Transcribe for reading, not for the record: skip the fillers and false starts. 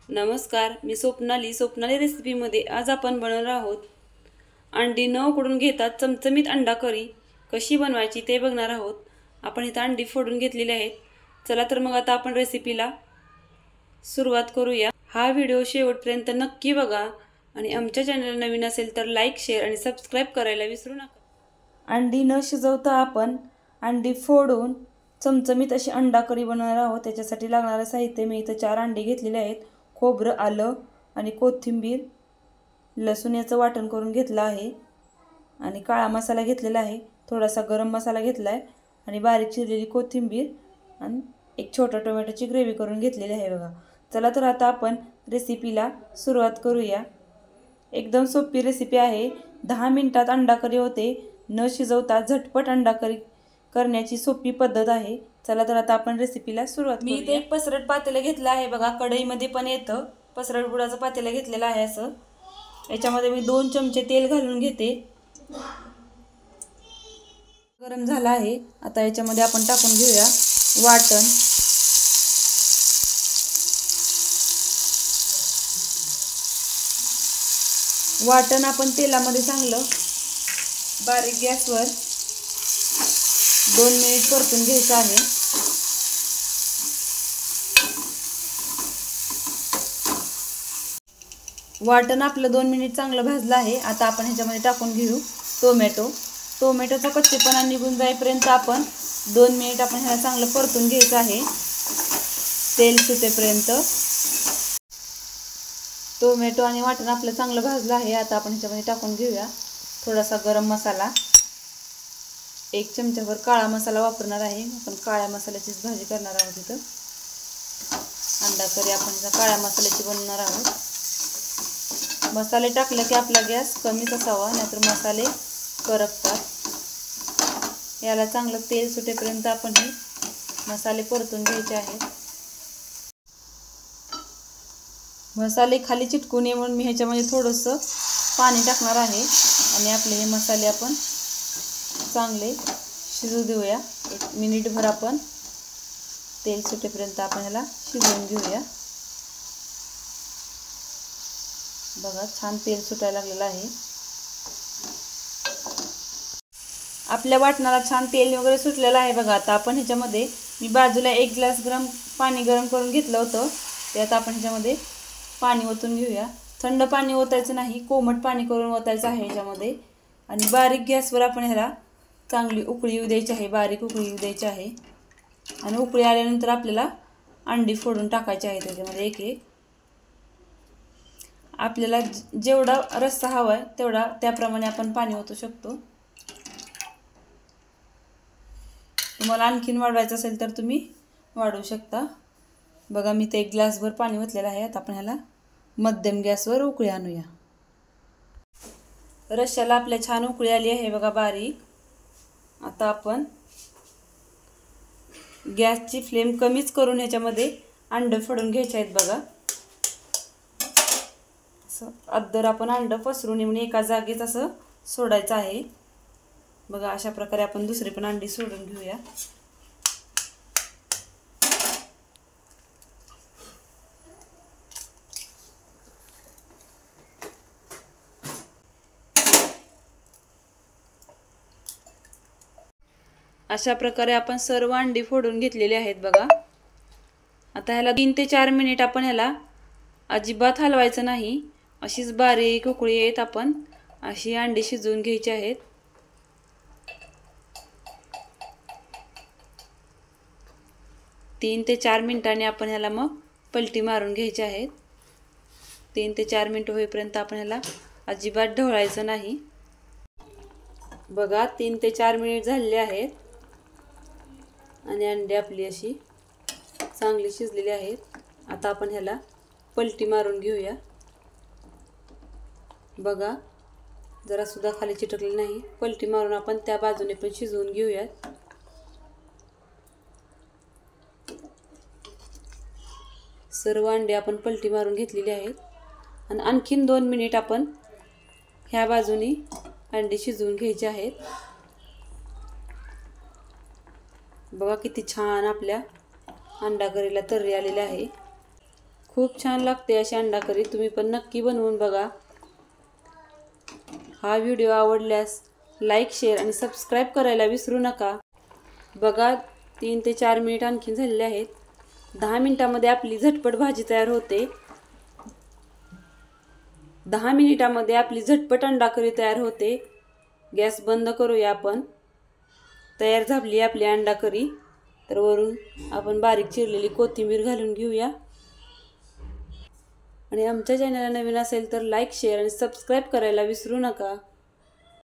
नमस्कार, मी स्वप्नाली रेसिपीमध्ये आज आपण बनवणार आहोत अंडी न उकडून घेता चमचमीत अंडा करी कशी बनवायची ते बघणार आहोत। आपण इथे अंडी फोडून घेतलेली आहेत। चला तर मग आता आपण रेसिपीला सुरुवात करूया। हा व्हिडिओ शेवटपर्यंत नक्की बघा आणि आमच्या चॅनल नवीन असेल तर लाईक, शेअर आणि सबस्क्राइब करायला विसरू नका। अंडी न शिजवता आपण अंडी फोडून चमचमीत अशी अंडा करी बनवणार आहोत। त्याच्यासाठी लागणारे साहित्य मी इथे 4 अंडी घेतलेले आहेत। खोबरं, आलं आणि कोथिंबीर, लसूण याचं वाटण करून घेतलं आहे आणि काळा मसाला घेतलेला आहे, थोडासा गरम मसाला घेतलाय आणि बारीक चिरलेली कोथिंबीर आणि एक छोटा टोमॅटोची ग्रेव्ही करून घेतलेली आहे बघा। चला तर आता आपण रेसिपीला सुरुवात करूया। एकदम सोपी रेसिपी आहे। 10 मिनिटात अंडा करी होते। न शिजवता झटपट अंडा करी करण्याची सोपी पद्धत आहे। चला तर आता आपण रेसिपीला सुरुवात करूया। मी इथे एक पसरट पातेलं घेतलं आहे बघा। कढईमध्ये पण येतं, पसरट बुडाचं पातेलं घेतलेलं आहे असं। याच्यामध्ये मी 2 चमचे तेल घालून घेते। गरम झालं आहे। आता याच्यामध्ये आपण टाकून घेऊया वाटण। वाटण आपण तेलामध्ये चांगलं बारीक गॅसवर 2 मिनिट परतून घ्यायचं आहे। वाटण आपलं 2 मिनिट चांगलं भाजलं आहे। आता आपण ह्याच्यामध्ये टाकून घेऊ टोमॅटोचा कच्चेपणा निघून जाईपर्यंत आपण 2 मिनिट आपण ह्याला चांगलं परतून घ्यायचं आहे, तेल सुटेपर्यंत। टोमॅटो आणि वाटण आपलं चांगलं भाजलं आहे। आता आपण ह्याच्यामध्ये टाकून घेऊया थोडासा गरम मसाला, 1 चमचाभर काळा मसाला वापरणार आहे। आपण काळ्या मसाल्याचीच भाजी करणार आहोत। इथं अंडा करी आपण काळ्या मसाल्याची बनवणार आहोत। मसाले टाकले की आपला गॅस कमीच असावा, नाहीतर मसाले करपतात। याला चांगलं तेल सुटेपर्यंत आपण हे मसाले परतून घ्यायचे आहेत। मसाले खाली चिटकू नये म्हणून मी ह्याच्यामध्ये थोडंसं पाणी टाकणार आहे आणि आपले हे मसाले आपण चांगले शिजू देऊया। 1 मिनिटभर आपण तेल सुटेपर्यंत आपण ह्याला शिजवून घेऊया। बघा छान तेल सुटायला लागलेलं आहे। आपल्या वाटणाला छान तेल वगैरे सुटलेलं आहे बघा। आता आपण ह्याच्यामध्ये मी बाजूला 1 ग्लास पाणी गरम करून घेतलं होतं, ते आता आपण ह्याच्यामध्ये पाणी ओतून घेऊया। थंड पाणी ओतायचं नाही, कोमट पाणी करून ओतायचं आहे ह्याच्यामध्ये। आणि बारीक गॅसवर आपण ह्याला चांगली उकळी येऊ द्यायची आहे, बारीक उकळी येऊ द्यायची आहे। आणि उकळी आल्यानंतर आपल्याला अंडी फोडून टाकायची आहे त्याच्यामध्ये एक एक। आपल्याला जेवढा रस्सा हवा आहे तेवढा त्याप्रमाणे आपण पाणी ओतू शकतो। तुम्हाला आणखीन वाढवायचं असेल तर तुम्ही वाढवू शकता। बघा मी ते 1 ग्लासभर पाणी ओतलेलं आहे। आता आपण ह्याला मध्यम गॅसवर उकळी आणूया। रश्श्याला आपल्या छान उकळी आली आहे बघा बारीक। आता आपण गॅसची फ्लेम कमीच करून ह्याच्यामध्ये अंड फोडून घ्यायचे आहेत बघा। असं अद्दर आपण अंड पसरून येऊन एका जागेत असं सोडायचं आहे बघा। अशा प्रकारे आपण दुसरी पण अंडी सोडून घेऊया। अशा प्रकारे आपण सर्व अंडी फोडून घेतलेली आहेत बघा। आता ह्याला 3 ते 4 मिनिट आपण ह्याला अजिबात हलवायचं नाही, अशीच बारीक उकळी येत आपण अशी अंडी शिजवून घ्यायची आहेत। 3 ते 4 मिनिटांनी आपण ह्याला मग पलटी मारून घ्यायची आहेत। 3 ते 4 मिनिट होईपर्यंत आपण ह्याला अजिबात ढवळायचं नाही बघा। 3 ते 4 मिनिट झालेले आहेत आणि अंडी आपली अशी चांगली शिजलेली आहेत। आता आपण ह्याला पलटी मारून घेऊया बघा। जरा सुद्धा खाली चिटकले नाही, पलटी मारून आपण त्या बाजूने पण शिजवून घेऊया। सर्व अंडे आपण पलटी मारून घेतलेली आहेत आणि आणखीन 2 मिनिट आपण ह्या बाजूने अंडी शिजवून घ्यायची आहेत बघा। किती छान आपल्या अंडा करीला तर्री आलेली आहे। खूप छान लागते अशी अंडा करी, तुम्ही पण नक्की बनवून बघा। हा व्हिडिओ आवडल्यास लाईक, शेअर आणि सबस्क्राईब करायला विसरू नका। बघा 3 ते 4 मिनिट आणखी झालेले आहेत। 10 मिनिटांमध्ये आपली झटपट भाजी तयार होते। 10 मिनिटांमध्ये आपली झटपट अंडा करी तयार होते। गॅस बंद करूया आपण। तयार झाली आपली अंडा करी। तर वरून आपण बारीक चिरलेली कोथिंबीर घालून घेऊया। आणि आमच्या चॅनलला नवीन असेल तर लाईक, शेअर आणि सबस्क्राईब करायला विसरू नका।